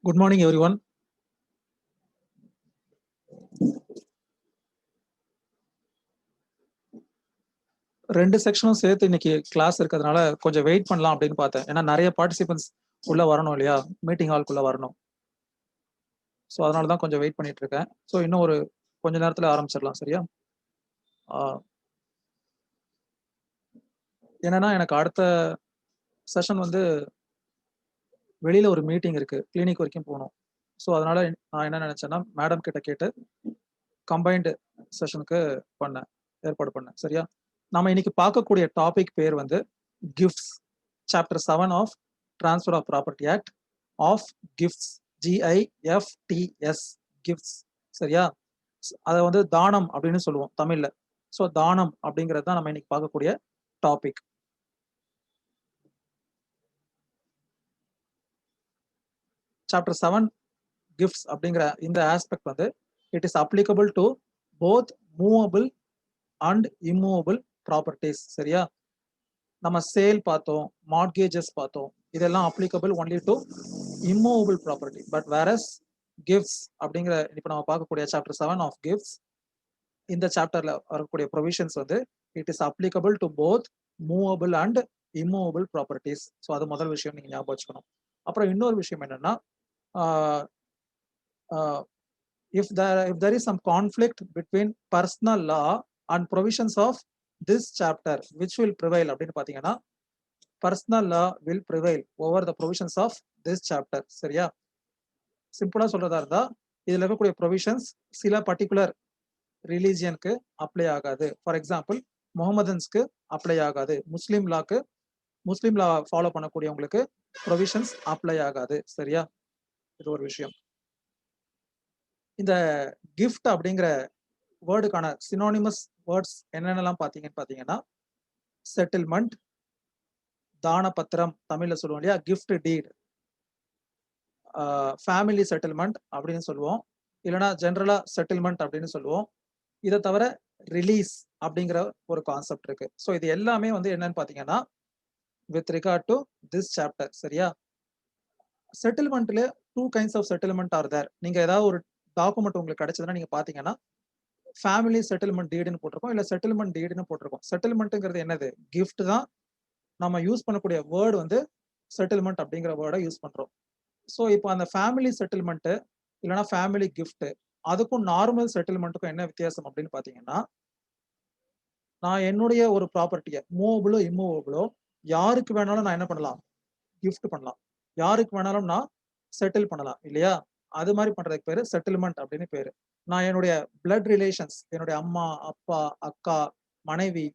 Good morning, everyone. ரெண்டு செக்ஷனும் சேர்த்து இன்னைக்கு கிளாஸ் இருக்கிறதுனால கொஞ்சம் வெயிட் பண்ணலாம் அப்படின்னு பார்த்தேன். ஏன்னா நிறைய பார்ட்டிசிபென்ட்ஸ் உள்ள வரணும் இல்லையா, மீட்டிங் ஹால்குள்ள வரணும். ஸோ அதனால தான் கொஞ்சம் வெயிட் பண்ணிட்டு இருக்கேன். ஸோ இன்னும் ஒரு கொஞ்ச நேரத்தில் ஆரம்பிச்சிடலாம். சரியா? என்னன்னா எனக்கு அடுத்த செஷன் வந்து வெளியில ஒரு மீட்டிங் இருக்கு, கிளினிக் வரைக்கும் போகணும். ஸோ அதனால நான் என்ன நினைச்சேன்னா மேடம் கிட்ட கேட்டு கம்பைன்டு செஷனுக்கு ஏற்பாடு பண்ணேன். சரியா? நம்ம இன்னைக்கு பார்க்கக்கூடிய டாபிக் பேர் வந்து gifts, chapter 7 of transfer of property act of gifts, GIFTS, gifts. சரியா? அதை வந்து தானம் அப்படின்னு சொல்லுவோம் தமிழ்ல. ஸோ தானம் அப்படிங்கிறது தான் நம்ம இன்னைக்கு பார்க்கக்கூடிய டாபிக். சாப்டர் 7 கிஃப்ட்ஸ் அப்படிங்கிற இந்த ஆஸ்பெக்ட் வந்து it is applicable to both movable and immovable properties. சரியா? நம்ம சேல் பார்த்தோம், மார்ட்கேஜஸ் பார்த்தோம், இதெல்லாம் applicable only to immovable property. But various gifts அப்படிங்கிற இப்போ நம்ம பார்க்கக்கூடிய சாப்டர் 7 ஆஃப் கிஃப்ட்ஸ், இந்த சாப்டர்ல வரக்கூடிய ப்ரொவிஷன்ஸ் வந்து it is applicable to both movable and immovable properties. So அது முதல் விஷயம் நீங்க ஞாபகம் வச்சுக்கணும். அப்புறம் இன்னொரு விஷயம் என்னன்னா, if there is some conflict between personal law and provisions of this chapter, which will prevail அப்படின்னு பாத்தீங்கன்னா personal law will prevail over the provisions of this chapter. சரியா? சிம்பிளா சொல்றதா இருந்தா இதுல இருக்கக்கூடிய ப்ரொவிஷன்ஸ் சில பர்டிகுலர் ரிலீஜியனுக்கு அப்ளை ஆகாது. ஃபார் எக்ஸாம்பிள் முகமதன்ஸ்க்கு அப்ளை ஆகாது, முஸ்லீம் லா ஃபாலோ பண்ணக்கூடியவங்களுக்கு ப்ரொவிஷன்ஸ் அப்ளை ஆகாது. சரியா? இது ஒரு விஷயம். இந்த கிஃப்ட் அப்படிங்கிற வேர்டுக்கான சினோனிமஸ் வேர்ட்ஸ் என்னென்னலாம் பாத்தீங்கன்னா செட்டில்மெண்ட், தான பத்திரம் தமிழ்ல சொல்லுவோம் இல்லையா, கிஃப்ட் டீட், ஃபேமிலி செட்டில்மெண்ட் அப்படின்னு சொல்லுவோம், இல்லைன்னா ஜென்ரலா செட்டில்மெண்ட் அப்படின்னு சொல்லுவோம். இதை தவிர ரிலீஸ் அப்படிங்கிற ஒரு கான்செப்ட் இருக்கு. ஸோ இது எல்லாமே வந்து என்னன்னு பாத்தீங்கன்னா with regard to this chapter. சரியா? செட்டில்மெண்ட்ல 2 kinds of settlement are there. நீங்க ஏதாவது ஒரு டாக்குமெண்ட் உங்களுக்கு கிடைச்சதுன்னா நீங்க பாத்தீங்கன்னா ஃபேமிலி செட்டில்மெண்ட் டீடுன்னு போட்டிருக்கோம், இல்ல செட்டில்மெண்ட் டீடுன்னு போட்டிருக்கோம். செட்டில்மெண்ட்ங்கிறது என்னது? கிஃப்ட் தான். நம்ம யூஸ் பண்ணக்கூடிய வேர்டு வந்து செட்டில்மெண்ட் அப்படிங்கிற வேர்டை யூஸ் பண்றோம். ஸோ இப்போ அந்த ஃபேமிலி செட்டில்மெண்ட் இல்லைன்னா ஃபேமிலி கிஃப்ட், அதுக்கும் நார்மல் செட்டில்மெண்ட்டுக்கும் என்ன வித்தியாசம் அப்படின்னு பாத்தீங்கன்னா, நான் என்னுடைய ஒரு ப்ராப்பர்ட்டியை மூவபிளோ இம்மூவபிளோ யாருக்கு வேணாலும் நான் என்ன பண்ணலாம்? கிஃப்ட் பண்ணலாம். யாருக்கு வேணாலும் நான் செட்டில் பண்ணலாம் இல்லையா? அது மாதிரி பண்றதுக்கு பேரு செட்டில்மெண்ட் அப்படின்னு பேரு. நான் என்னுடைய பிளட் ரிலேஷன்ஸ், என்னுடைய அம்மா, அப்பா, அக்கா, மனைவி,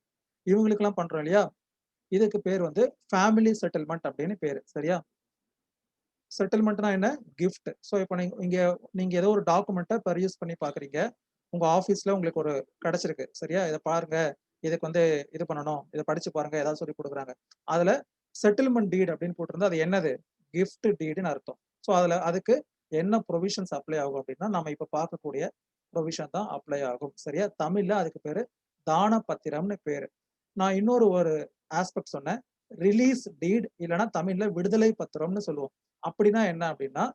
இவங்களுக்கெல்லாம் பண்றோம் இல்லையா, இதுக்கு பேர் வந்து ஃபேமிலி செட்டில்மெண்ட் அப்படின்னு பேரு. சரியா? செட்டில்மெண்ட்னா என்ன? கிஃப்ட். ஸோ இப்போ நீங்க ஏதோ ஒரு டாக்குமெண்ட்டை பர்யூஸ் பண்ணி பாக்குறீங்க, உங்க ஆஃபீஸ்ல உங்களுக்கு ஒரு கிடைச்சிருக்கு. சரியா? இதை பாருங்க, இதுக்கு வந்து இது பண்ணணும், இதை படிச்சு பாருங்க, ஏதாவது சொல்லி கொடுக்குறாங்க. அதுல செட்டில்மெண்ட் டீட் அப்படின்னு போட்டிருந்தா அது என்னது? கிஃப்ட் டீடுன்னு அர்த்தம். ஸோ அதுக்கு என்ன ப்ரொவிஷன்ஸ் அப்ளை ஆகும் அப்படின்னா நம்ம இப்ப பார்க்கக்கூடிய ப்ரொவிஷன் தான் அப்ளை ஆகும். சரியா? தமிழ்ல அதுக்கு பேரு தான பத்திரம்னு பேரு. நான் இன்னொரு ஆஸ்பெக்ட் சொன்னேன், ரிலீஸ் டீட், இல்லைன்னா தமிழ்ல விடுதலை பத்திரம்னு சொல்லுவோம். அப்படின்னா என்ன அப்படின்னா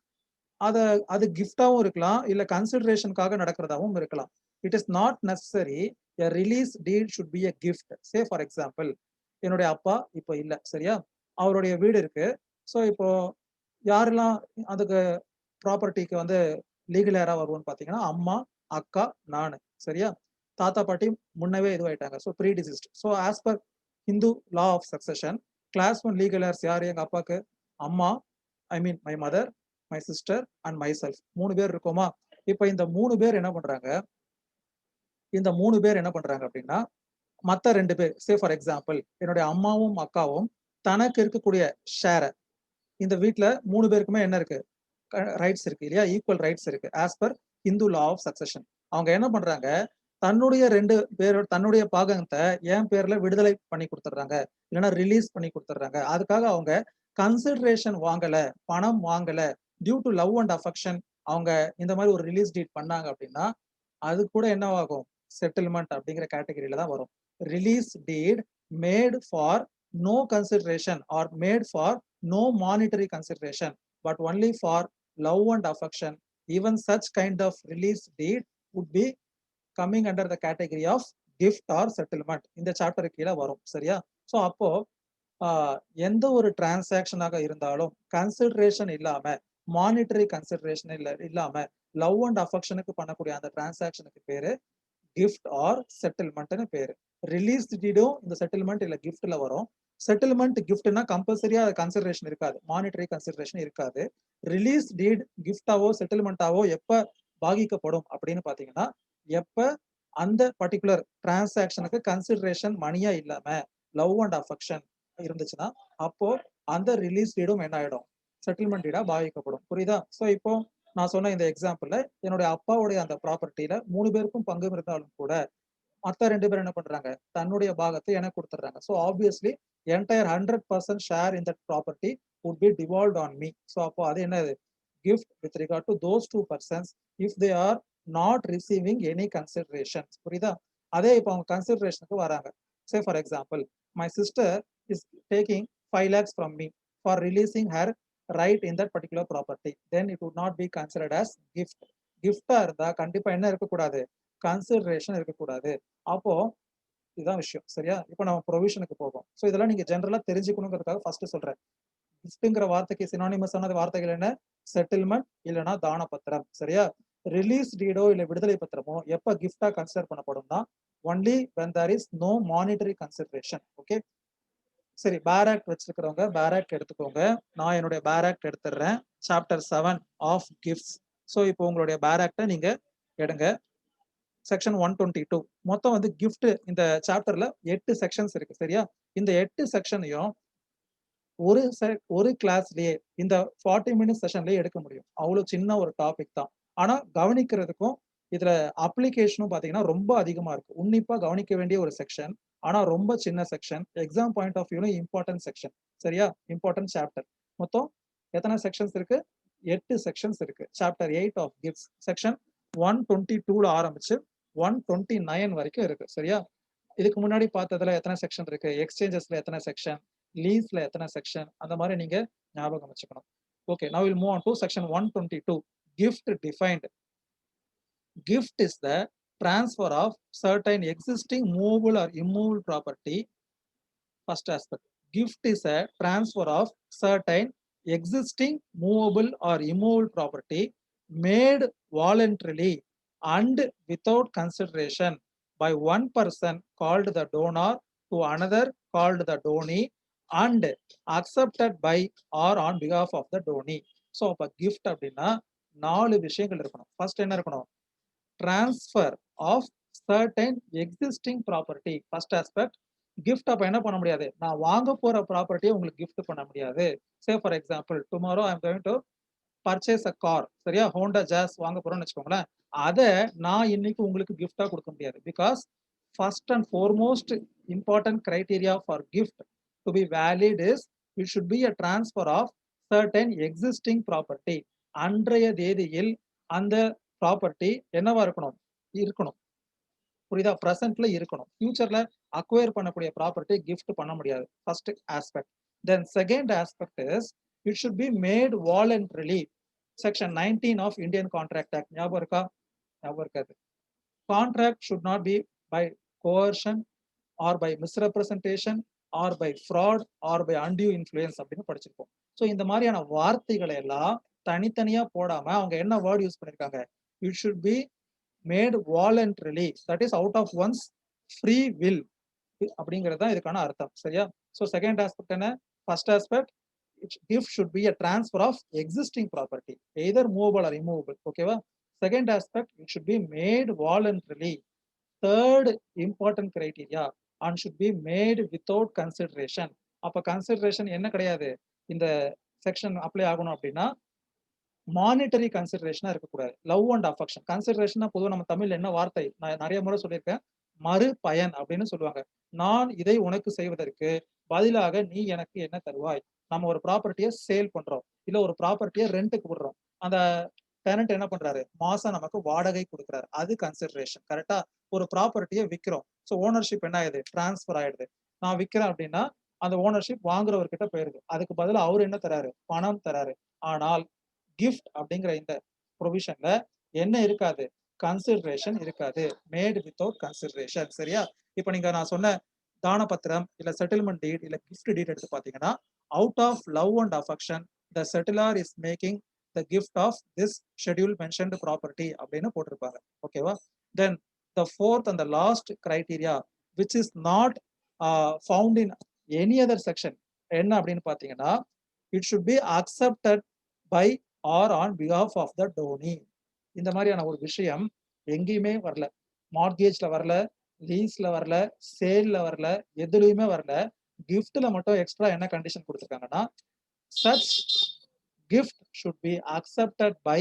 அது கிஃப்டாவும் இருக்கலாம், இல்ல கன்சிடரேஷனுக்காக நடக்கிறதாவும் இருக்கலாம். It is not necessary a release deed should be a gift. Say for example, என்னுடைய அப்பா இப்போ இல்ல. சரியா? அவருடைய வீடு இருக்கு. ஸோ இப்போ யாரெல்லாம் அதுக்கு ப்ராப்பர்ட்டிக்கு வந்து லீகல் ஏரா வருவோம்னு பாத்தீங்கன்னா அம்மா, அக்கா, நானு. சரியா? தாத்தா பாட்டி முன்னவே இதுவாயிட்டாங்க. So predeceased. So as per Hindu law of succession, class 1 legal heirs யாரு? எங்க அப்பாக்கு அம்மா, I mean my mother, my sister and myself, 3 பேர் இருக்கோமா? இப்ப இந்த 3 பேர் என்ன பண்றாங்க அப்படின்னா மத்த 2 பேர், சே ஃபார் எக்ஸாம்பிள் என்னுடைய அம்மாவும் அக்காவும் தனக்கு இருக்கக்கூடிய ஷேரை, இந்த வீட்டுல 3 பேருக்குமே என்ன இருக்கு? ரைட்ஸ் இருக்கு இல்லையா? ஈக்குவல் ரைட்ஸ் இருக்கு as per Hindu law of succession. அவங்க என்ன பண்றாங்க? தன்னுடைய பாகத்தை என் பேர்ல விடுதலை பண்ணி கொடுத்துட்றாங்க, இல்லைன்னா ரிலீஸ் பண்ணி கொடுத்துட்றாங்க. அதுக்காக அவங்க கன்சிடரேஷன் வாங்கல, பணம் வாங்கல, due to love and affection அவங்க இந்த மாதிரி ஒரு ரிலீஸ் டீட் பண்ணாங்க அப்படின்னா அது கூட என்னவாகும்? செட்டில்மெண்ட் அப்படிங்கிற கேட்டகரியில தான் வரும். Release deed made for no consideration or made for no monetary consideration, but only for love and affection, even such kind of release deed would be coming under the category of gift or settlement. இந்த chapter கீழே வரும். சரியா? So அப்போ எந்த ஒரு டிரான்சாக்ஷனாக இருந்தாலும் consideration இல்லாம, monetary consideration இல்லாம லவ் அண்ட் அஃபெக்ஷனுக்கு பண்ணக்கூடிய அந்த டிரான்சாக்ஷனுக்கு பேரு கிஃப்ட் ஆர் செட்டில்மெண்ட்னு பேரு. ரிலீஸ் டீடும் இந்த செட்டில்மெண்ட் இல்ல கிஃப்ட்ல வரும். செட்டில்மெண்ட் கிஃப்ட்னா கம்பல்சரியா கன்சிடரேஷன் இருக்காது, மானிட்டரி கன்சிடரேஷன் இருக்காது. ரிலீஸ் டீட் கிஃப்டாவோ செட்டில்மெண்டாவோ எப்ப பாதிக்கப்படும் அப்படின்னு பாத்தீங்கன்னா, எப்ப அந்த பர்டிகுலர் டிரான்சாக்ஷனுக்கு கன்சிடரேஷன் மணியா இல்லாம லவ் அண்ட் அஃபெக்ஷன் இருந்துச்சுன்னா, அப்போ அந்த ரிலீஸ் டீடும் என்ன ஆயிடும், செட்டில்மெண்ட் டீடா பாதிக்கப்படும். புரியுதா? ஸோ இப்போ நான் சொன்ன இந்த எக்ஸாம்பிள்ல என்னுடைய அப்பாவுடைய அந்த ப்ராப்பர்ட்டியில 3 பேருக்கும் பங்கு இருந்தாலும் கூட மத்த 2 பேர் என்ன பண்றாங்க, தன்னுடைய பாகத்தை எனக்கு கொடுத்துறாங்க. So obviously entire 100% share in that property would be devolved on me. So அப்போ அது என்னது, gift with regard to those 2 persons if they are not receiving any consideration. புரியுதா? அதே இப்போ அவங்க கன்சிடரேஷனுக்கு வராங்க. Say for example, my sister is taking 5 lakhs from me for releasing her right in that particular property. Then it would not be considered as gift. கிஃப்டா இருந்தா கண்டிப்பா என்ன இருக்கக்கூடாது, கன்சிடரேஷன் இருக்கக்கூடாது. அப்போ இதுதான் விஷயம். சரியா? இப்போ நம்ம ப்ரொவிஷனுக்கு போவோம். ஸோ இதெல்லாம் நீங்க ஜென்ரலா தெரிஞ்சுக்கணுங்கிறதுக்காக ஃபர்ஸ்ட் சொல்றேன். கிஃப்ட்ங்கிற வார்த்தைக்கு சினானிமஸ் ஆன வார்த்தைகள் என்ன, செட்டில்மெண்ட் இல்லைன்னா தான பத்திரம். சரியா? ரிலீஸ் டீடோ இல்ல விடுதலை பத்திரமோ எப்ப கிஃப்டா கன்சிடர் பண்ணப்படும்னா, only when there is no monetary consideration. Okay, சரி. பேராக்ட் வச்சிருக்கிறவங்க பேராக்ட் எடுத்துக்கோங்க. நான் என்னுடைய பேராக்ட் எடுத்துடுறேன். Chapter 7 of gifts. ஸோ இப்போ உங்களுடைய பேராக்டை நீங்க எடுங்க. செக்ஷன் 122 மொத்தம் வந்து கிஃப்ட் இந்த சாப்டர்ல 8 செக்ஷன்ஸ் இருக்கு. சரியா? இந்த 8 செக்ஷனையும் ஒரு கிளாஸ்லயே இந்த 40 மினிட்ஸ் செஷன்லயே எடுக்க முடியும். அவ்வளவு சின்ன ஒரு டாபிக் தான். ஆனா கவனிக்கிறதுக்கும் இதுல அப்ளிகேஷனும் பாத்தீங்கன்னா ரொம்ப அதிகமா இருக்கு. உன்னிப்பா கவனிக்க வேண்டிய ஒரு செக்ஷன். ஆனா ரொம்ப சின்ன செக்ஷன். எக்ஸாம் பாயிண்ட் ஆஃப் வியூல இம்பார்ட்டன்ட் செக்ஷன். சரியா? Important chapter. மொத்தம் எத்தனை செக்ஷன்ஸ் இருக்கு? 8 செக்ஷன்ஸ் இருக்கு. Chapter 8 of gifts. செக்ஷன் 122ல ஆரம்பிச்சு 129 வரைக்கும் இருக்கு. சரியா? இதுக்கு முன்னாடி பார்த்ததுல எத்தனை செக்ஷன் இருக்கு, எக்ஸ்சேஞ்சஸ்ல எத்தனை செக்ஷன், லீஸ்ல எத்தனை செக்ஷன், அந்த மாதிரி நீங்க ஞாபகம் வச்சுக்கணும். Okay, now we'll move on to section 122. Gift defined. Gift is the transfer of certain existing movable or immovable property. First aspect. Gift is a transfer of certain existing movable or immovable property made voluntarily and without consideration by one person called the donor to another called the donee and accepted by or on behalf of the donee. So அப்ப gift அப்படின்னா 4 விஷயங்கள் இருக்கணும். First என்ன இருக்கணும், transfer of certain existing property. First aspect. gift அப்ப என்ன பண்ண முடியாது, நான் வாங்க போற ப்ராப்பர்ட்டியை உங்களுக்கு gift பண்ண முடியாது. Say for example, tomorrow I am going to purchase a car. சரியா? ஹோண்டா ஜாஸ் வாங்க போறோம்னு வச்சுக்கோங்களேன். அதை நான் இன்னைக்கு உங்களுக்கு கிஃப்டா கொடுக்க முடியாது. Because first and foremost important criteria for gift to be valid is it should be a transfer of certain existing property. அன்றைய தேதியில் அந்த ப்ராப்பர்ட்டி என்னவா இருக்கணும், புரியுதா? பிரசன்ட்ல இருக்கணும். ஃபியூச்சர்ல அக்வயர் பண்ணக்கூடிய ப்ராப்பர்ட்டி கிஃப்ட் பண்ண முடியாது. First aspect. Then second aspect is it should be made voluntarily. Section 19 of Indian contract act ஞாபகம் இருக்கா? ஞாபகம் இருக்காது. Contract should not be by coercion or by misrepresentation or by fraud or by undue influence அப்படின்னு படிச்சிருக்கோம். So இந்த மாதிரியான வார்த்தைகளை எல்லாம் தனித்தனியா போடாம அவங்க என்ன வேர்ட் யூஸ் பண்ணிருக்காங்க, it should be made voluntarily, that is out of one's free will அப்படிங்கிறது தான் இதுக்கான அர்த்தம். சரியா? ஸோ செகண்ட் ஆஸ்பெக்ட் என்ன, first aspect gift should be a transfer of existing property, either movable or immovable. ஓகேவா? Second aspect, it should be made voluntarily. Third important criteria, and should be made without consideration. அப்ப consideration என்ன கிடையாது, இந்த section apply ஆகணும் அப்படின்னா monetary கன்சிடரேஷனா இருக்கக்கூடாது. Love and affection. Consideration பொதுவாக நம்ம தமிழ்ல என்ன வார்த்தை நான் நிறைய முறை சொல்லியிருக்கேன், மறு பயன் அப்படின்னு சொல்லுவாங்க. நான் இதை உனக்கு செய்வதற்கு பதிலாக நீ எனக்கு என்ன தருவாய். நம்ம ஒரு ப்ராப்பர்ட்டியை சேல் பண்றோம், இல்ல ஒரு ப்ராப்பர்ட்டியை ரெண்ட்டுக்கு விடுறோம். அந்த டெனன்ட் என்ன பண்றாரு, மாசம் நமக்கு வாடகை கொடுக்குறாரு. அது கன்சிடரேஷன். கரெக்டா? ஒரு ப்ராப்பர்ட்டியை விற்கிறோம். ஸோ ஓனர்ஷிப் என்ன ஆயிடுது, டிரான்ஸ்பர் ஆயிடுது. நான் விற்கிறேன் அப்படின்னா அந்த ஓனர்ஷிப் வாங்குறவர்கிட்ட போயிருது. அதுக்கு பதிலாக அவர் என்ன தராரு, பணம் தராரு. ஆனால் கிஃப்ட் அப்படிங்கிற இந்த ப்ரொவிஷன்ல என்ன இருக்காது, கன்சிடரேஷன் இருக்காது, மேட் வித்தவுட் கன்சிடரேஷன். சரியா? இப்போ நீங்க நான் சொன்ன தான பத்திரம் இல்ல செட்டில்மெண்ட் டீட் இல்ல கிஃப்ட் டீட் எடுத்து பாத்தீங்கன்னா, out of love and affection the settler is making the gift of this schedule mentioned property அப்படின்னு போட்டிருப்பாங்க. ஓகேவா? Then the fourth and the last criteria which is not found in any other section என்ன அப்படின்னு பாத்தீங்கன்னா, it should be accepted by or on behalf of the donee. இந்த மாதிரியான ஒரு விஷயம் எங்கேயுமே வரல. மார்கேஜ்ல வரல, லீஸ்ல வரல, சேல்ல வரல, எதுலயுமே வரல. கிஃப்ட்ல மட்டும் எக்ஸ்ட்ரா என்ன கண்டிஷன் கொடுத்துருக்காங்கன்னா, such gift should be accepted by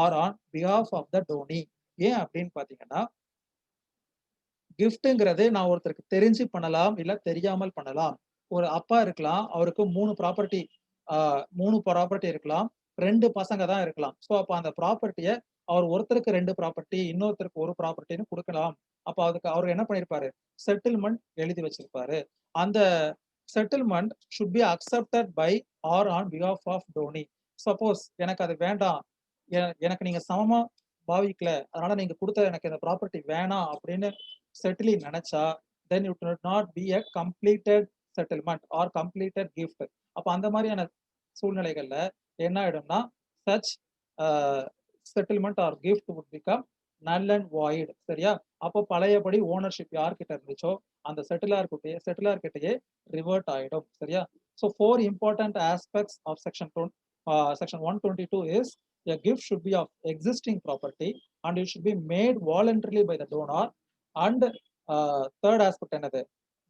or on behalf of the donee. ஏன் அப்படின்னு பாத்தீங்கன்னா, கிஃப்ட்ங்கிறது நான் ஒருத்தருக்கு தெரிஞ்சு பண்ணலாம் இல்ல தெரியாமல் பண்ணலாம். ஒரு அப்பா இருக்கலாம், அவருக்கு 3 ப்ராப்பர்ட்டி இருக்கலாம், 2 பசங்க தான் இருக்கலாம். ஸோ அப்ப அந்த ப்ராப்பர்ட்டிய அவர் ஒருத்தருக்கு 2 ப்ராப்பர்ட்டி, இன்னொருத்தருக்கு 1 ப்ராப்பர்ட்டின்னு குடுக்கலாம். அப்ப அதுக்கு அவர் என்ன பண்ணியிருப்பாரு, செட்டில்மெண்ட் எழுதி வச்சிருப்பாரு. அந்த settlement should be accepted by or on behalf of donee. Suppose எனக்கு அது வேண்டாம், எனக்கு நீங்க சமமா பாவிக்கல, அதனால நீங்க குடுத்த எனக்கு இந்த ப்ராப்பர்ட்டி வேணாம் அப்படின்னு செட்டிலி நினைச்சா, then it would not be a completed settlement or completed gift. அப்ப அந்த மாதிரியான சூழ்நிலைகள்ல என்ன ஆயிடும்னா, such settlement or gift would become null and void. சரியா? அப்போ பழையபடி ஓனர்ஷிப் யார்கிட்ட இருந்துச்சோ அந்த செட்டிலார் கிட்டயே ரிவர்ட் ஆயிடும். சரியா? So 4 important aspects of section 122 is a gift should be of existing property and it should be made voluntarily by the donor, and third aspect என்னது,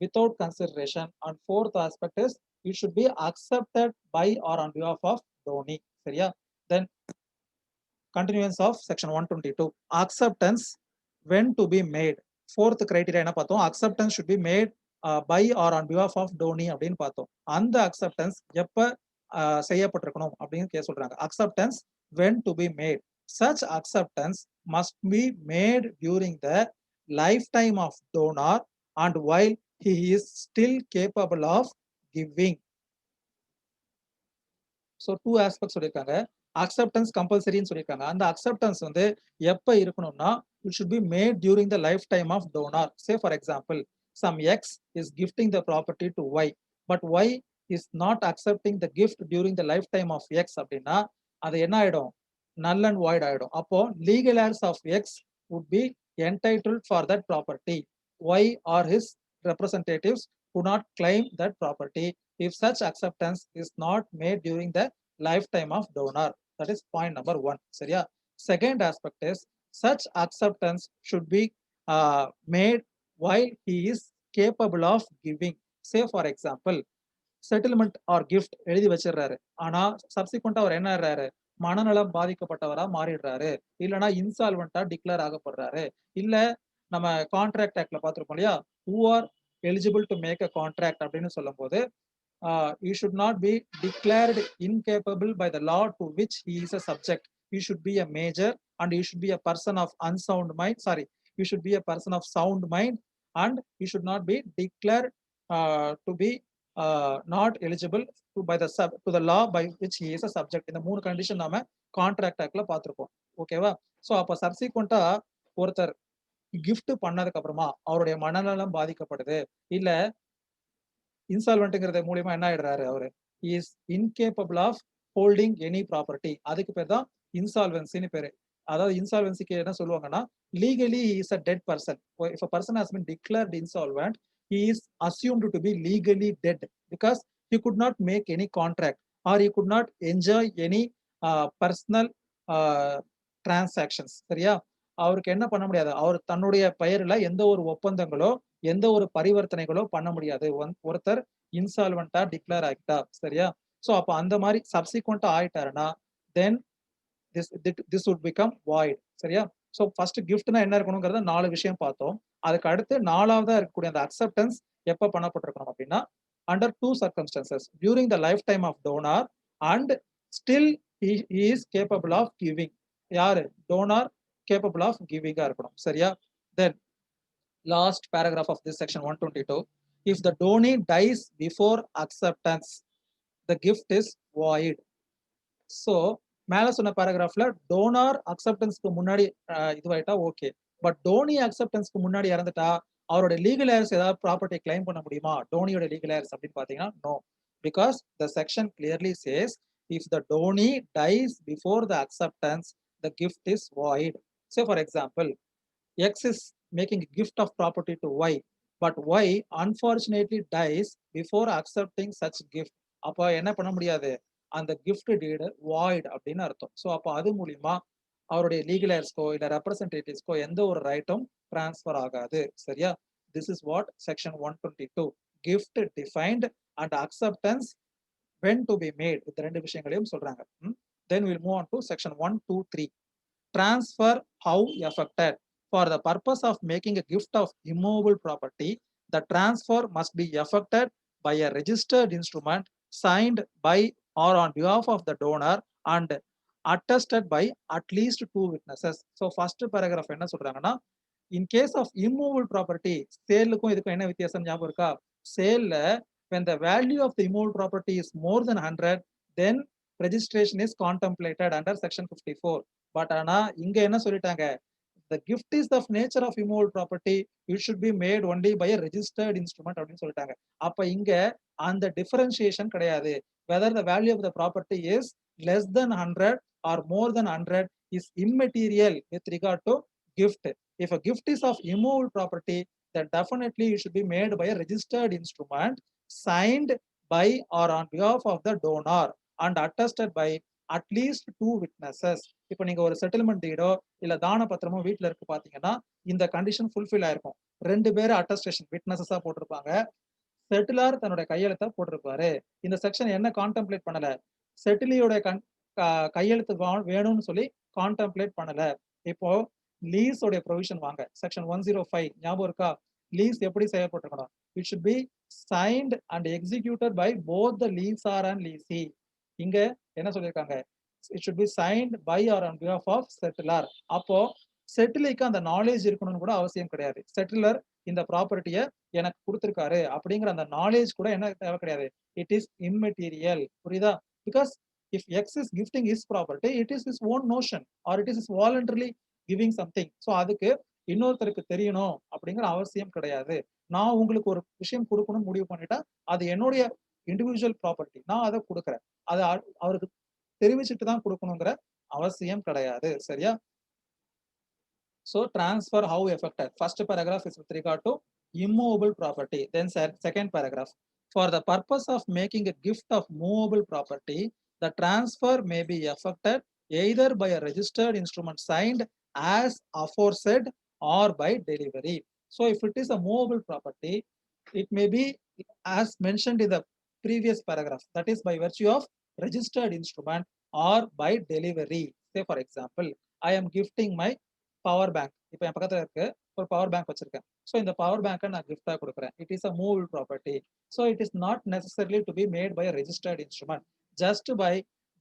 without consideration, and fourth aspect is it should be accepted by or on behalf of donee. சரியா? Then continuance of section 122, acceptance when to be made. Fourth criteria என்ன பார்த்தோம், acceptance should be made by or on behalf of donee அப்படின்னு பார்த்தோம். அந்த acceptance எப்ப செய்யப்பட்டிருக்கணும் அப்படின்னு சொல்றாங்க. acceptance when to be made. Such acceptance must be made during the lifetime of donor and while he is still capable of giving. So 2 aspects சொல்லியிருக்காங்க. Acceptance கம்பல்சரின்னு சொல்லியிருக்காங்க. அந்த அக்செப்டன்ஸ் வந்து எப்ப இருக்கணும்னா, it should be made during the life time of donor. Say for example, some X is gifting the property to Y, but Y is not accepting the gift during the life time of X அப்படின்னா, அது என்ன ஆயிடும், null and void ஆயிடும். அப்போ legal heirs of X would be entitled for that property. Y or his representatives could not claim that property if such acceptance is not made during the lifetime of donor. That is point number 1. சரியா? Second aspect is such acceptance should be made while he is capable of giving. Say for example, settlement or gift எழுதி வச்சிடுறாரு. ஆனா சப்சிக்வெண்டா அவர் என்ன ஆயிடுறாரு, மனநலம் பாதிக்கப்பட்டவரா மாறிடுறாரு, இல்லைன்னா இன்சால்வெண்டா declare ஆகப்படுறாரு. இல்ல நம்ம கான்ட்ராக்ட் ஆக்ட்ல பார்த்திருப்போம் இல்லையா, who are eligible to make a contract அப்படின்னு சொல்லும் போது, he should not be declared incapable by the law to which he is a subject. He should be a major and he should be a person of unsound mind. Sorry, he should be a person of sound mind and he should not be declared to be not eligible to the law by which he is a subject. இந்த 3 condition நாம contract ஆக்ட்ல பார்த்திருப்போம். ஓகேவா? So அப்ப சப்சிக்வெண்டா ஒருத்தர் gift பண்ணதுக்கு அப்புறமா அவருடைய மனநலம் பாதிக்கப்படுது, இல்ல இன்சால்வெண்ட்ங்கிறது மூலியமா என்ன ஆயிடுறாரு, அவரு is incapable of holding any property. அதுக்கு பேர் தான் இன்சால்வென்சின்னு பேரு. அதாவது இன்சால்வென்சிக்கு என்ன சொல்லுவாங்கன்னா, legally is a dead person. If a person has been declared insolvent, he is assumed to be legally dead because he could not make any contract or he could not enjoy any personal transactions. சரியா? அவருக்கு என்ன பண்ண முடியாது, அவர் தன்னுடைய பெயர்ல எந்த ஒரு ஒப்பந்தங்களோ எந்த ஒரு பரிவர்த்தனைகளோ பண்ண முடியாது. ஒருத்தர் இன்சால்வெண்டா டிக்ளேர் ஆகிட்டா. சரியா? ஸோ அப்ப அந்த மாதிரி சப்சிக்வெண்டா ஆயிட்டாருன்னா, then this would become void. சரியா? ஸோ ஃபர்ஸ்ட் கிஃப்ட்னா என்ன இருக்கணுங்கிறத 4 விஷயம் பார்த்தோம். அதுக்கு அடுத்து 4வதா இருக்கக்கூடிய அந்த அக்செப்டன்ஸ் எப்ப பண்ணப்பட்டிருக்கணும் அப்படின்னா, under 2 circumstances, during the lifetime of donor and still he is capable of giving. யாரு, டோனார் capable of giving ஆ இருக்கணும். சரியா? தென் last paragraph of this section 122, if the donee dies before acceptance, the gift is void. So மேல சொன்ன பேராகிராஃப்ல donor அக்செப்டன்ஸ்க்கு முன்னாடி இதுவாயிட்டா okay. But donee அக்செப்டன்ஸ்க்கு முன்னாடி இறந்துட்டா அவரோட லீகல் ஏர்ஸ் ஏதாவது ப்ராப்பர்ட்டி கிளைம் பண்ண முடியுமா? டோனியோட லீகல் ஏர்ஸ் அப்படின்னு பாத்தீங்கன்னா no. Because the section clearly says if the donee dies before the acceptance the gift is void. Say for example, X is making a gift of property to Y, but Y unfortunately dies before accepting such gift. அப்ப என்ன பண்ண முடியாது, அந்த gift deed void அப்படின்னு அர்த்தம். So அப்போ அது மூலியமா அவருடைய லீகல் ஏர்ஸ்க்கோ இல்ல ரெப்ரசன்டேட்டிவ்ஸ்க்கோ எந்த ஒரு ரைட்டும் டிரான்ஸ்ஃபர் ஆகாது. சரியா? This is what section 122 gift defined and acceptance when to be made. இந்த ரெண்டு விஷயங்களையும் சொல்றாங்க. Then we'll move on to section 123. Transfer how effected. For the purpose of making a gift of immovable property, the transfer must be effected by a registered instrument signed by or on behalf of the donor and attested by at least 2 witnesses. So first paragraph என்ன சொல்றாங்கன்னா, in case of immovable property, சேலுக்கும் இதுக்கும் என்ன வித்தியாசம் ஞாபகம் இருக்கா? சேல்ல when the value of the immovable property is more than 100, then registration is contemplated under section 54. But ஆனா இங்க என்ன சொல்லிட்டாங்க, the gift is of nature of immovable property, it should be made only by a registered instrument அப்படின்னு சொல்லிட்டாங்க. அப்ப இங்க அந்த differentiation கிடையாது. whether the value of the property is less than 100 or more than 100 is immaterial with regard to gift. If a gift is of immovable property, then definitely it should be made by a registered instrument signed by or on behalf of the donor and attested by at least 2 witnesses. இப்போ நீங்க ஒரு settlement டீடோ இல்ல தான பத்திரமோ வீட்டுல இருக்கு பாத்தீங்கன்னா இந்த condition fulfil ஆயிருக்கும். 2 பேர் அட்டஸ்டேஷன் விட்னஸஸா போட்டிருப்பாங்க. செட்டிலார் தன்னுடைய கையெழுத்த போட்டிருப்பாரு. இந்த செக்ஷன் என்ன கான்டெம்ப்ளேட் பண்ணல, செட்டிலியோட கையெழுத்து வேணும்னு சொல்லி கான்டெம்ப்ளேட் பண்ணல. இப்போ லீஸ் உடைய ப்ரொவிஷன் வாங்க, செக்ஷன் 105 ஞாபகம் இருக்கா? லீஸ் எப்படி செய்யப்பட்டிருக்கணும்? It should be signed and executed by both the lessor and lessee. இங்க என்ன சொல்லியிருக்காங்க, it should be signed by or on behalf of settler. அப்போ செட்டிலுக்கு அந்த நாலேஜ் இருக்கணும்னு கூட அவசியம் கிடையாது. செட்டிலர் இந்த ப்ராப்பர்ட்டியை எனக்கு கொடுத்திருக்காரு அப்படிங்கிற அந்த நாலேஜ் கூட என்ன தேவை கிடையாது. It is immaterial. புரியுதா? Because if X is gifting his property, it is his own notion or it is voluntarily giving something. So அதுக்கு இன்னொருத்தருக்கு தெரியணும் அப்படிங்கிற அவசியம் கிடையாது. நான் உங்களுக்கு ஒரு விஷயம் கொடுக்கணும்னு முடிவு பண்ணிட்டா அது என்னுடைய இண்டிவிஜுவல் ப்ராப்பர்ட்டி, நான் அதை கொடுக்குறேன். அது அவருக்கு தெரிவிச்சுட்டு தான் கொடுக்கணுங்கிற அவசியம் கிடையாது. சரியா? So transfer how affected. First paragraph is with regard to immovable property. Then second paragraph, for the purpose of making a gift of movable property, the transfer may be effected either by a registered instrument signed as aforesaid or by delivery. So if it is a movable property, it may be as mentioned in the previous paragraph, that is by virtue of registered instrument or by delivery. Say for example, I am gifting my power bank. இப்போ என் பக்கத்துல இருக்கு ஒரு power bank வச்சிருக்கேன். ஸோ இந்த power பேங்கை நான் கிஃப்டா கொடுக்குறேன். It is a movable property. So it is not necessarily to be made by registered instrument, just by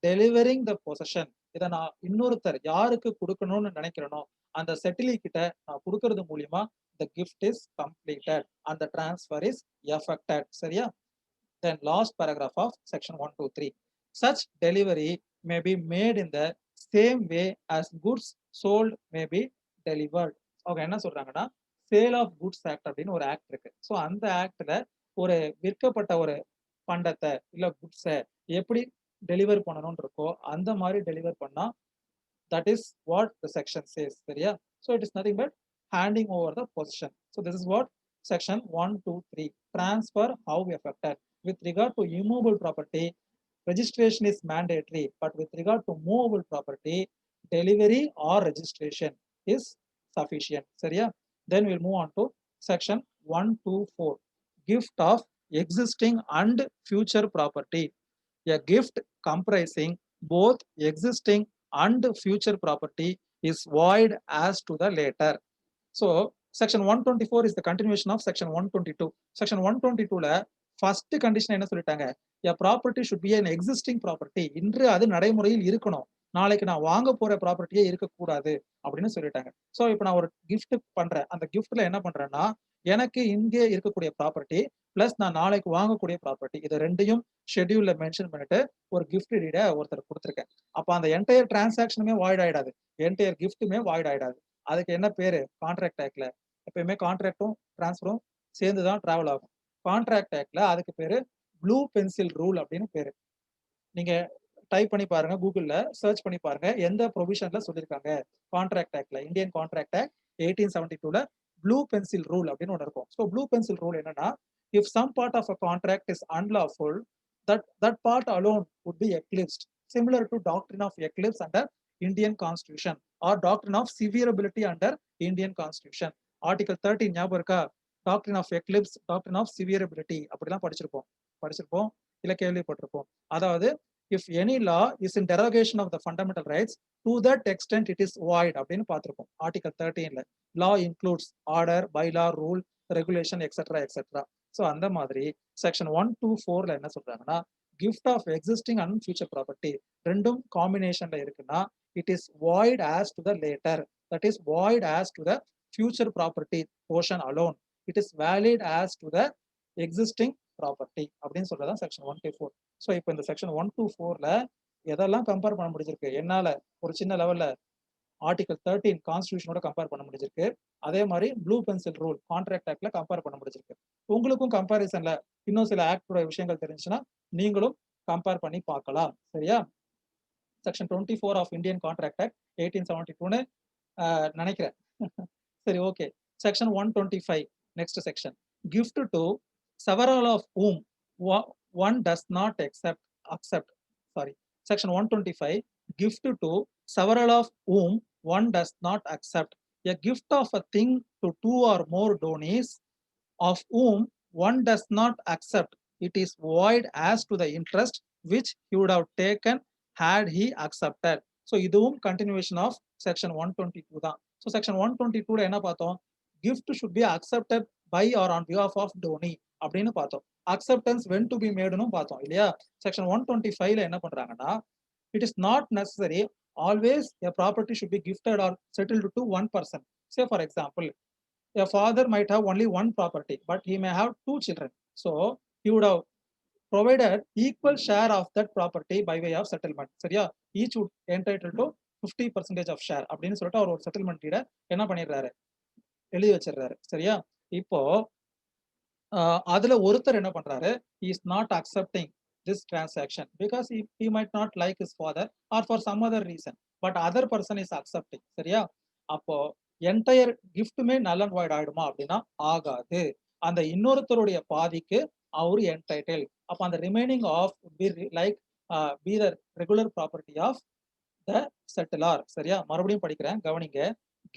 delivering the possession. இதை நான் இன்னொருத்தர் யாருக்கு கொடுக்கணும்னு நினைக்கிறேனோ அந்த செட்டிலி கிட்ட நான் கொடுக்கறது மூலியமா the gift is completed and the transfer is effected. சரியா? Then last paragraph of section 123. Such delivery may be made in the same way as goods sold may be delivered. அவங்க என்ன சொல்றாங்கன்னா, சேல் ஆஃப் குட்ஸ் ஆக்ட் அப்படின்னு ஒரு act இருக்கு. So அந்த ஆக்ட்ல ஒரு விற்கப்பட்ட ஒரு பண்டத்தை இல்ல குட்ஸை எப்படி டெலிவர் பண்ணணும்னு இருக்கோ அந்த மாதிரி டெலிவர் பண்ணா that is what the section says. சரியா? So it is nothing but handing over the possession. So this is what section 123, transfer how affected. With regard to immovable property, registration is mandatory, but with regard to movable property, delivery or registration is sufficient. சரியா? Then we'll move on to section 124, gift of existing and future property. A gift comprising both existing and future property is void as to the later. So section 124 is the continuation of section 122. Section 122ல first condition என்ன சொல்லிட்டாங்க, a property should be an existing property. இன்று அது நடைமுறையில் இருக்கணும், நாளைக்கு நான் வாங்க போற ப்ராப்பர்ட்டியே இருக்கக்கூடாது அப்படின்னு சொல்லிட்டாங்க. ஸோ இப்போ நான் ஒரு கிஃப்ட் பண்றேன், அந்த கிஃப்ட்ல என்ன பண்றேன்னா எனக்கு இங்கே இருக்கக்கூடிய ப்ராப்பர்ட்டி பிளஸ் நான் நாளைக்கு வாங்கக்கூடிய ப்ராப்பர்ட்டி இது ரெண்டையும் ஷெட்யூல்ல மென்ஷன் பண்ணிட்டு ஒரு கிஃப்ட் டீட ஒருத்தர் கொடுத்துருக்கேன். அப்ப அந்த என்டையர் டிரான்சாக்ஷனுமே வாய்ட் ஆயிடாது, என்டையர் கிஃப்ட்டுமே வாய்ட் ஆயிடாது. அதுக்கு என்ன பேரு? கான்ட்ராக்ட் ஆக்ட்ல எப்பயுமே கான்ட்ராக்டும் டிரான்ஸ்ஃபரும் சேர்ந்து தான் டிராவல் ஆகும். கான்ட்ராக்ட் ஆக்ட்ல அதுக்கு பேரு ப்ளூ பென்சில் ரூல் அப்படின்னு பேரு. நீங்க டைப் பண்ணி பாருங்க, கூகுள்ல சர்ச் பண்ணி பாருங்க, எந்த ப்ரொவிஷன்ல சொல்லியிருக்காங்க. கான்ட்ராக்ட் ஆக்ட்ல, இந்தியன் கான்ட்ராக்ட் ஆக்ட் 1872ல ப்ளூ பென்சில் ரூல் அப்படின்னு ஒன்று இருக்கும். ஸோ ப்ளூ பென்சில் ரூல் என்னன்னா, if some part of a contract is unlawful, that part alone would be eclipsed, similar to doctrine of eclipse under Indian Constitution or doctrine of severability under Indian Constitution. Article 13 ஞாபகம் இருக்கா? doctrine of eclipse, doctrine of severability அப்படிலாம் படிச்சிருப்போம் இல்ல கேள்விப்பட்டிருப்போம். அதாவது if any law is in derogation of the fundamental rights, to that extent it is void அப்படின்னு பார்த்திருப்போம். Article 13ல law includes order, bylaw, rule, regulation, etc. etc. So அந்த மாதிரி செக்ஷன் 124ல என்ன சொல்றாங்கன்னா, gift of existing and future property ரெண்டும் காம்பினேஷன்ல இருக்குன்னா it is void as to the later, that is void as to the future property portion alone, it is valid as to the existing property அப்படின்னு சொல்றதான் section 124. So இப்போ இந்த section 124ல எதெல்லாம் compare பண்ண முடிஞ்சிருக்கு என்னால ஒரு சின்ன லெவல்ல ஆர்டிகல் 13 கான்ஸ்டிடியூஷனோட கம்பேர் பண்ண முடிஞ்சிருக்கு. அதே மாதிரி ப்ளூ பென்சில் ரூல் கான்ட்ராக்ட் ஆக்ட்ல கம்பேர் பண்ண முடிஞ்சிருக்கு. உங்களுக்கும் கம்பேரிசன்ல இன்னும் சில ஆக்டோட விஷயங்கள் தெரிஞ்சுன்னா நீங்களும் கம்பேர் பண்ணி பார்க்கலாம். சரியா? Section 24 of Indian contract act 1872ன்னு நினைக்கிறேன். சரி, okay. Section 125 next section, gift to several of whom one does not accept. Section 125, gift to several of whom one does not accept. A gift of a thing to two or more donors of whom one does not accept, it is void as to the interest which he would have taken had he accepted. So இதுவும் continuation of section 122 தான். So section 122ல என்ன பார்த்தோம்? gift should be accepted by or on behalf of donee அப்படின்னு பார்த்தோம். acceptance when to be madeனும் பார்த்தோம் இல்லையா? section 125ல என்ன பண்றாங்கன்னா, it is not necessary always a property should be gifted or settled to one person. Say for example, a father might have only one property but he may have two children, so he would have provided equal share of that property by way of settlement. சரியா? each would entitled to 50% of share அப்படின்னு சொல்லிட்டு அவர் ஒரு settlement டீட என்ன பண்ணிடுறாரு, எழுதி வச்சிடுறாரு. சரியா? இப்போ அதுல ஒருத்தர் என்ன பண்றாரு, he is not accepting this transaction because he might not like his father or for some other reason, but other person is accepting. சரியா? அப்போ என்டையர் கிஃப்ட்டுமே நல் அண்ட் வாய்ட் ஆயிடுமா அப்படின்னா ஆகாது. அந்த இன்னொருத்தருடைய பாதிக்கு அவரு என்டைட்டில். அப்ப அந்த remaining of like be the regular property of the settlor. சரியா? மறுபடியும் படிக்கிறேன், கவனிங்க.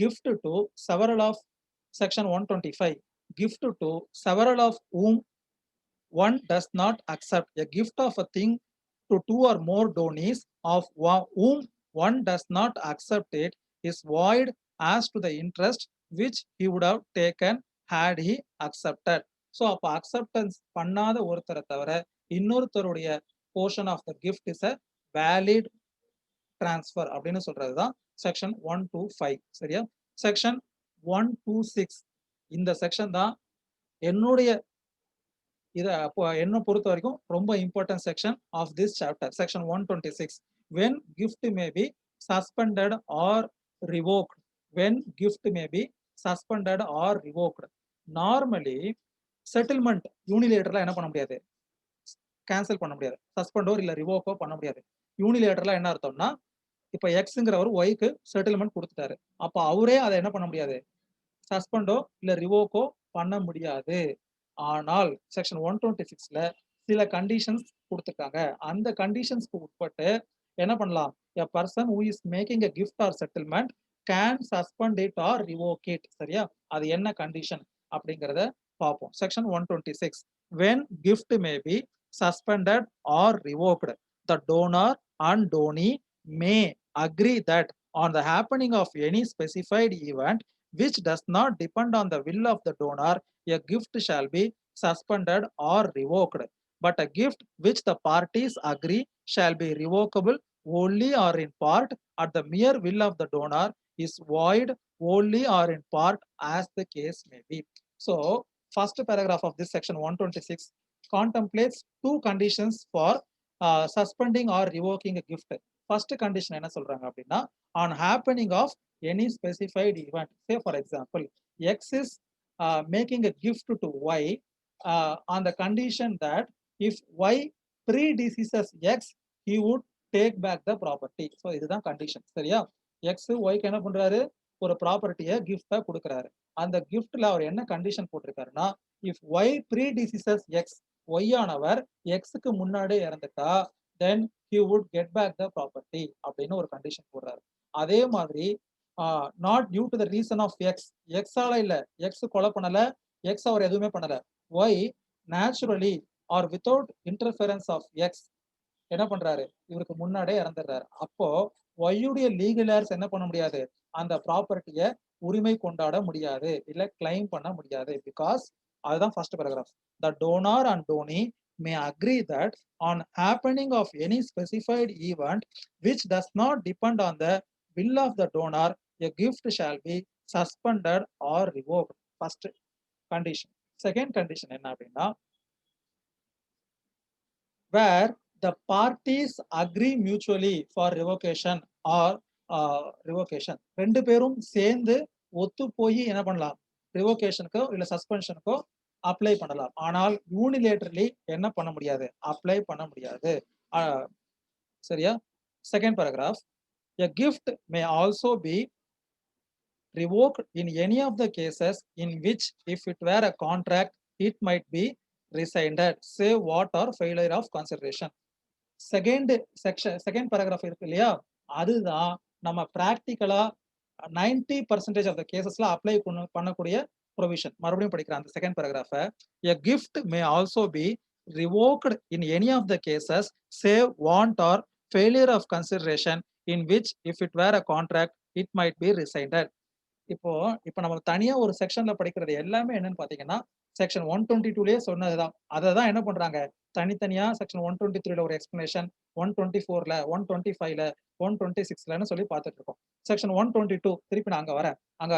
Gift to several of section 125, gift to several of whom one does not accept. A gift of a thing to two or more donors of whom one does not accept it is void as to the interest which he would have taken had he accepted. So அப்ப acceptance பண்ணாத ஒருத்தரை தவிர இன்னொருத்தருடைய portion of the gift is a valid transfer அப்படின்னு சொல்றதுதான் section 125. சரியா? Section 126, இந்த section தான் என்னுடைய என்ன பொறுத்த வரைக்கும் ரொம்ப important section of this chapter. Section 126, when gift may be suspended or revoked. when gift may be suspended or revoked. Normally settlement யூனிலேட்டர்ல என்ன பண்ண முடியாது, கேன்சல் பண்ண முடியாது. சஸ்பெண்டோ இல்ல ரிவோக்கோ பண்ண முடியாது. யூனிலேட்டர்ல என்ன அர்த்தம்னா, இப்ப எக்ஸ்ங்கிறவர் ஒய்க்கு செட்டில்மெண்ட் கொடுத்துட்டாரு. அப்ப அவரே அதை என்ன பண்ண முடியாது, சஸ்பெண்டோ இல்ல ரிவோக்கோ பண்ண முடியாது. ஆனால் செக்ஷன் 126ல சில கண்டிஷன்ஸ் கொடுத்துருக்காங்க. அந்த கண்டிஷன்ஸ்க்கு உட்பட்டு என்ன பண்ணலாம், a person who is making a gift or settlement can suspend it or revoke it. சரியா? அது என்ன கண்டிஷன் அப்படிங்கறத பார்ப்போம். Section 126, when gift may be suspended or revoked, the donor and donee may agree that on the happening of any specified event which does not depend on the will of the donor, a gift shall be suspended or revoked. But a gift which the parties agree shall be revocable only or in part at the mere will of the donor is void only or in part as the case may be. So first paragraph of this section 126 contemplates two conditions for suspending or revoking a gift. First condition என்ன சொல்றாங்க அப்படின்னா on happening of any specified event. Say for example, X is making a gift to Y on the condition that if Y predeceases X, he would take back the property. So இதுதான் condition. சரியா? X Yக்கு என்ன பண்றாரு? ஒரு ப்ராப்பர்ட்டியை கிஃப்டா கொடுக்குறாரு. அந்த கிஃப்ட்ல அவர் என்ன கண்டிஷன் போட்டிருக்காருன்னா if Y predeceases X, Y ஆனவர் எக்ஸுக்கு முன்னாடி இறந்துட்டா then he would get back the property அப்படின்னு ஒரு கண்டிஷன் போடுறாரு. அதே மாதிரி not due to the reason of X, எக்ஸால இல்ல, எக்ஸ் கொலை பண்ணல, எக்ஸ் அவர் எதுவுமே பண்ணல, Y naturally or without interference of X என்ன பண்றாரு, இவருக்கு முன்னாடியே இறந்துடுறாரு. அப்போ ஒய்யுடைய லீகல் ஏர்ஸ் என்ன பண்ண முடியாது, அந்த ப்ராப்பர்ட்டியை உரிமை கொண்டாட முடியாது, இல்ல கிளைம் பண்ண முடியாது. பிகாஸ் அதுதான் first paragraph. The donor and donee may agree that on happening of any specified event which does not depend on the will of the donor a gift shall be suspended or revoked. First condition. Second condition என்ன அப்படின்னா where the parties agree mutually for revocation or revocation. ரெண்டு பேரும் சேர்ந்து ஒத்து போய் என்ன பண்ணலாம், ரிவோகேஷனுக்கோ இல்ல சஸ்பென்ஷனுக்கோ அப்ளை பண்ணலாம். ஆனால் யூனிலேட்டரலி என்ன பண்ண முடியாது, அப்ளை பண்ண முடியாது. சரியா? Second paragraph. A gift may also be revoked in any of the cases in which if it were a contract it might be rescinded, say what or failure of consideration. Second section, second paragraph இருக்கு இல்லையா, அதுதான் நம்ம பிராக்டிக்கலா 90% of the கேசஸ்ல apply பண்ணக்கூடிய provision. மறுபடியும் படிக்கிறேன் அந்த second paragraph. A gift may also be revoked in any of the cases save want or failure of consideration in which if it were a contract it might be rescinded. இப்போ நம்ம தனியா ஒரு செக்ஷன்ல படிக்கிறது எல்லாமே என்னன்னு பாத்தீங்கன்னா செக்ஷன் 122லயே சொன்னதுதான். அதை தான் என்ன பண்றாங்க, தனித்தனியா செக்ஷன் 123ல ஒரு எக்ஸ்பிளனேஷன், 124ல, 125ல, 126லன்னு சொல்லி பார்த்துட்டு இருக்கோம். செக்ஷன் 122 திருப்பி நான் அங்க வரேன். அங்க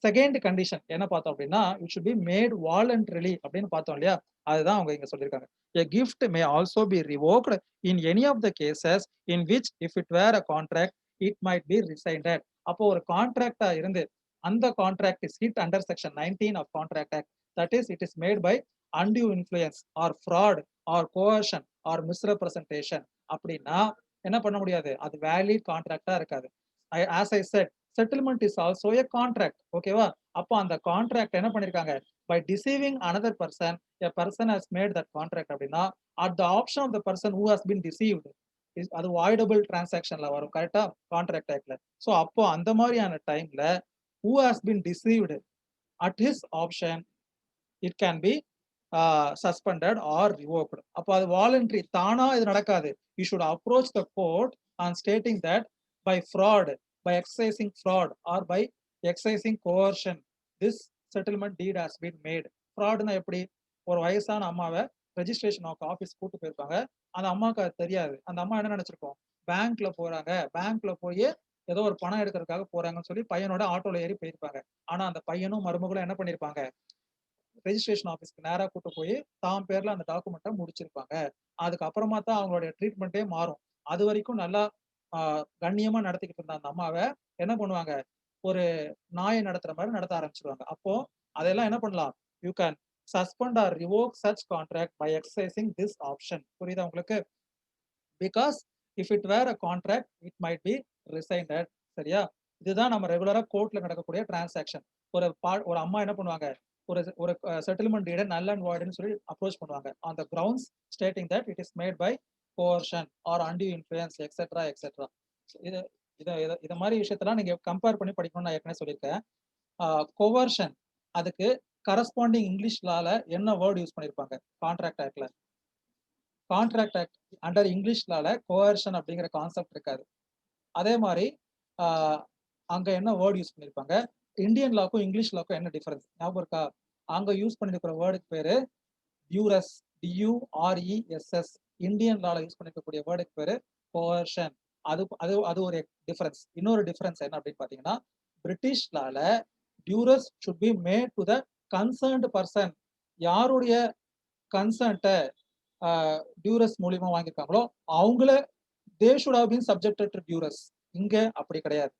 செகண்ட் கண்டிஷன் என்ன பார்த்தோம் அப்படின்னா it should be made voluntarily அப்படின்னு பார்த்தோம் இல்லையா, அதுதான் அவங்க இங்க சொல்லியிருக்காங்க. A gift may also be revoked in any of the cases in which if it were a contract it might be rescinded. அப்போ ஒரு கான்ட்ராக்டா இருந்து அந்த contract is hit under section 19 of contract act, that is it is made by undue influence or fraud or coercion or misrepresentation அப்படின்னா என்ன பண்ண முடியாது, அது வேலிட் கான்ட்ராக்டா இருக்காது. as I said, settlement is also a contract. ஓகேவா? அப்போ அந்த contract என்ன பண்ணிருக்காங்க, by deceiving another person a person has made that contract அப்படின்னா at the option of the person who has been deceived அது வாய்டபிள் டிரான்சாக்ஷன்ல வரும். கரெக்டா? கான்ட்ராக்ட் ஆக்ட்ல. சோ அப்போ அந்த மாதிரியான டைம்ல who has been deceived at his option it can be suspended or revoked. அப்போ அது வாலண்டரி, தானா இது நடக்காது. You should approach the court on stating that by fraud, by exercising fraud or by exercising coercion this settlement deed has been made. ஃப்ராட்னா எப்படி, ஒரு வயசான அம்மாவை registration office கூட்டு போயிருப்பாங்க, அந்த அம்மாவுக்கு அது தெரியாது. அந்த அம்மா என்ன நினைச்சிருக்கோம், பேங்க்ல போறாங்க, பேங்க்ல போய் ஏதோ ஒரு பணம் எடுக்கிறதுக்காக போறாங்கன்னு சொல்லி பையனோட ஆட்டோல ஏறி போயிருப்பாங்க. ஆனா அந்த பையனும் மருமகளும் என்ன பண்ணிருப்பாங்க, ரெஜிஸ்ட்ரேஷன் ஆஃபீஸ்க்கு நேரா கூட்டு போய் தாம் பேர்ல அந்த டாக்குமெண்ட்டை முடிச்சிருப்பாங்க. அதுக்கப்புறமா தான் அவங்களுடைய ட்ரீட்மெண்ட்டே மாறும். அது வரைக்கும் நல்லா கண்ணியமா நடத்திக்கிட்டு இருந்த அந்த அம்மாவை என்ன பண்ணுவாங்க, ஒரு நாயை நடத்துற மாதிரி நடத்த ஆரம்பிச்சிருவாங்க. அப்போ அதெல்லாம் என்ன பண்ணலாம், you can suspend or revoke such contract by exercising this option. புரியுதா உங்களுக்கு? Because if it were a contract it might be rescinded. சரியா? இதுதான் நம்ம ரெகுலரா கோர்ட்ல நடக்கக்கூடிய டிரான்சாக்ஷன். ஒரு அம்மா என்ன பண்ணுவாங்க, ஒரு ஒரு செட்டில்மெண்ட் டீடை நல் அண்ட் வாய்டுன்னு சொல்லி அப்ரோச் பண்ணுவாங்க on the grounds stating that it is made by coercion or undue influence etcetera etcetera. இது இத மாதிரி விஷயத்தெல்லாம் நீங்க கம்பேர் பண்ணி படிக்கணும்னு நான் ஏற்கனவே சொல்லியிருக்கேன். கோவர்ஷன் அதுக்கு கரஸ்பாண்டிங் இங்கிலீஷ் லால என்ன வேர்ட் யூஸ் பண்ணிருப்பாங்க, கான்ட்ராக்ட் ஆக்ட்ல. கான்ட்ராக்ட் ஆக்ட் அண்டர் இங்கிலீஷ் லால கோவர்ஷன் அப்படிங்கிற கான்செப்ட் இருக்காது. அதே மாதிரி அங்க என்ன வேர்ட் யூஸ் பண்ணிருப்பாங்க, இந்தியன் லாக்கும் இங்கிலீஷ் லாக்கும் என்ன டிஃபரன்ஸ் ஞாபகம் இருக்கா? அங்க யூஸ் பண்ணிருக்கிற வேர்டுக்கு பேரு டியூரஸ், DURESS. இந்தியன் லால யூஸ் பண்ணிருக்கக்கூடிய வேர்டுக்கு பேரு கோவர்ஷன். அது ஒரு டிஃபரன்ஸ். இன்னொரு டிஃபரன்ஸ் என்ன அப்படின்னு பாத்தீங்கன்னா, பிரிட்டிஷ் லால duress should be made to the concerned person யாருடைய கன்சர்ன்ட்டை டியூரஸ் மூலியமா வாங்கியிருக்காங்களோ அவங்கள they should have been subjected to duress. இங்க அப்படி கிடையாது.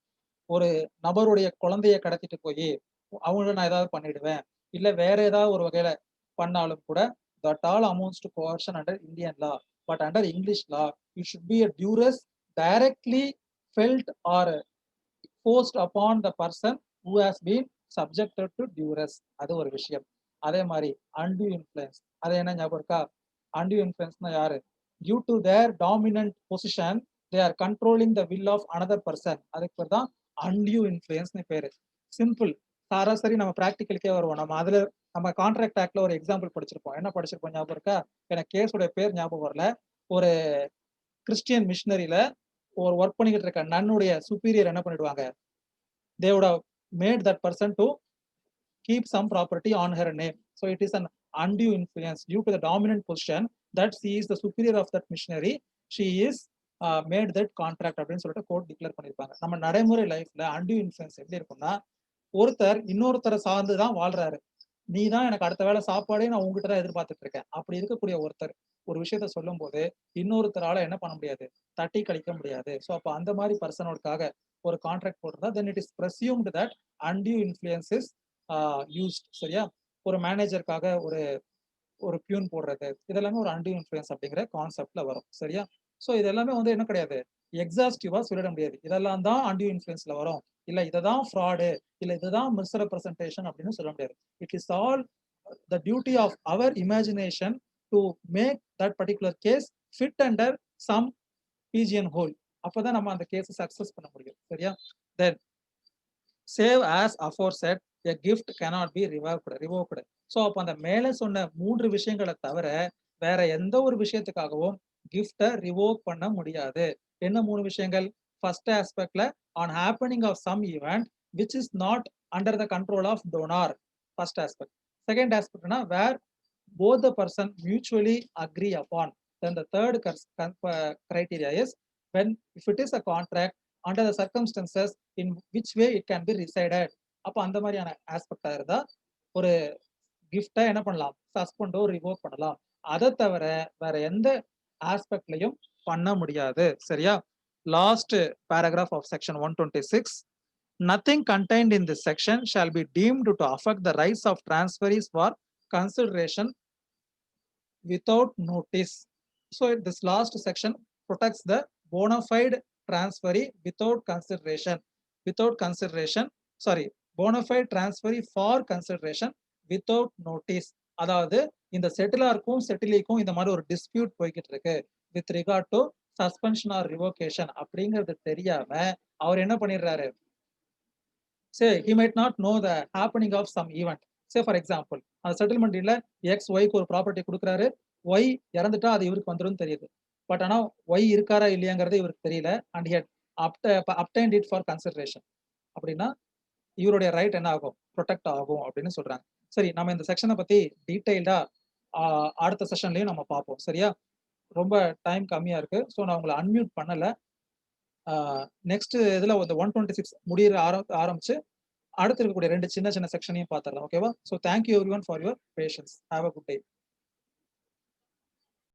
ஒரு நபருடைய குழந்தைய கடத்திட்டு போய் அவங்கள நான் ஏதாவது பண்ணிடுவேன், இல்ல வேற ஏதாவது ஒரு வகையில பண்ணாலும் கூட that all amounts to coercion under Indian law. But under English law you should be a duress directly felt or forced upon the person who has been subjected to duress. அது ஒரு விஷயம். அதே மாதிரி undue influence. அது என்ன ஞாபகம் இருக்கா? undue influenceனா யாரு? Due to their dominant position, they are controlling the will of another person. அதுக்கு பேர் தான் undue influenceனு பேரு. சிம்பிள். சராசரி நம்ம பிராக்டிகலுக்கே வருவோம். நம்ம கான்ட்ராக்ட் ஆக்ட்ல ஒரு எக்ஸாம்பிள் படிச்சிருப்போம். என்ன படிச்சிருப்போம் ஞாபகம் இருக்கா? எனக்கு கேஸோட பேர் ஞாபகம் வரல. ஒரு கிறிஸ்டியன் மிஷனரியில ஒரு ஒர்க் பண்ணிக்கிட்டு இருக்க நன்னுடைய சுப்பீரியர் என்ன பண்ணிடுவாங்க? They would have made that person to keep some property on her name. So it is an undue influence due to the dominant position that she is the superior of that missionary. She is made that contract அப்படின்னு சொல்லிட்டு court declare பண்ணிருப்பாங்க. நம்ம நடைமுறை லைஃப்ல undue influence எப்படி இருக்கும்னா, ஒருத்தர் இன்னொருத்தரை சார்ந்து தான் வாழ்றாரு. நீ தான் எனக்கு அடுத்த வேளை சாப்பாடே நான் உங்ககிட்ட தான் எதிர்பார்த்துட்டு இருக்கேன். அப்படி இருக்கக்கூடிய ஒருத்தர் ஒரு விஷயத்த சொல்லும் போது இன்னொருத்தரால என்ன பண்ண முடியாது? தட்டி கழிக்க முடியாது. ஸோ அப்போ அந்த மாதிரி பர்சனோடுக்காக ஒரு கான்ட்ராக்ட் போட்டிருந்தா then it is presumed that undue influence is used. சரியா? ஒரு மேனேஜருக்காக ஒரு ஒரு பியூன் போடுறது இதெல்லாமே ஒரு undue influence அப்படிங்கிற கான்செப்ட்ல வரும். சரியா? ஸோ இது எல்லாமே வந்து என்ன கிடையாது, எக்ஸாஸ்டிவா சொல்லிட முடியாது. இதெல்லாம் தான் undue influenceல வரும், இல்ல இதுதான் ஃப்ராடு, இல்ல இதுதான் மிஸ்ரெப்ரசன்டேஷன் அப்படின்னு சொல்ல முடியாது. It is all the duty of our imagination to make that particular case fit under some pigeonhole. அப்பதான் நம்ம அந்த கேஸ் சக்சஸ் பண்ண முடியும். சரியா? Then save as aforesaid, a gift cannot be revoked. So அப்போ அந்த மேல சொன்ன 3 விஷயங்களை தவிர வேற எந்த ஒரு விஷயத்துக்காகவும் கிஃப்டை ரிவோக் பண்ண முடியாது. என்ன 3 விஷயங்கள்? ஃபர்ஸ்ட் ஆஸ்பெக்ட்ல on happening of some event which is not under the control of donor. First aspect. Second ஆஸ்பெக்ட்னா where both the person mutually agree upon. Then the third criteria is when if it is a contract under the circumstances in which way it can be resided. அப்போ அந்த மாதிரியான ஆஸ்பெக்டா இருந்தா ஒரு கிஃப்டை என்ன பண்ணலாம்? சஸ்பெண்டோ revoke பண்ணலாம். அதை தவிர வேற எந்த ஆஸ்பெக்ட்லையும் பண்ண முடியாது. சரியா? Last paragraph of section 126. Nothing contained in this section shall be deemed to affect the rights of transferees for consideration without notice. So this last section protects the bona fide transferee without consideration. Bona fide transferee for consideration without notice. அதாவது இந்த செட்டிலாருக்கும் செட்டிலிக்கும் இந்த மாதிரி ஒரு dispute போய்கிட்டு இருக்கு with regard to suspension or revocation அப்படிங்கிறது தெரியாம அவர் என்ன பண்ணிடுறாரு? Say he might not know the happening of some event. Say for example, அந்த செட்டில்மெண்ட் இல்ல எக்ஸ் ஒய்க்கு ஒரு ப்ராப்பர்ட்டி கொடுக்குறாரு, ஒய் இறந்துட்டா அது இவருக்கு வந்துடும் தெரியுது. பட் ஆனா ஒய் இருக்காரா இல்லையாங்கிறது இவருக்கு தெரியல. And head obtained it for consideration. அப்படின்னா இவருடைய ரைட் என்ன ஆகும்? ப்ரொடெக்ட் ஆகும் அப்படின்னு சொல்றாங்க. சரி, நம்ம இந்த செக்ஷனை பத்தி டீடைல்டா அடுத்த செஷன்லயும் நம்ம பார்ப்போம். சரியா? ரொம்ப டைம் கம்மியா இருக்கு. ஸோ நான் உங்களை அன்மியூட் பண்ணல. நெக்ஸ்ட் இதுல இந்த 126 முடிகிற ஆரம்பிச்சு அடுத்து இருக்கக்கூடிய 2 சின்ன சின்ன செக்ஷனையும் பார்த்துடலாம். ஓகேவா? So thank you everyone for your patience. Have a good day.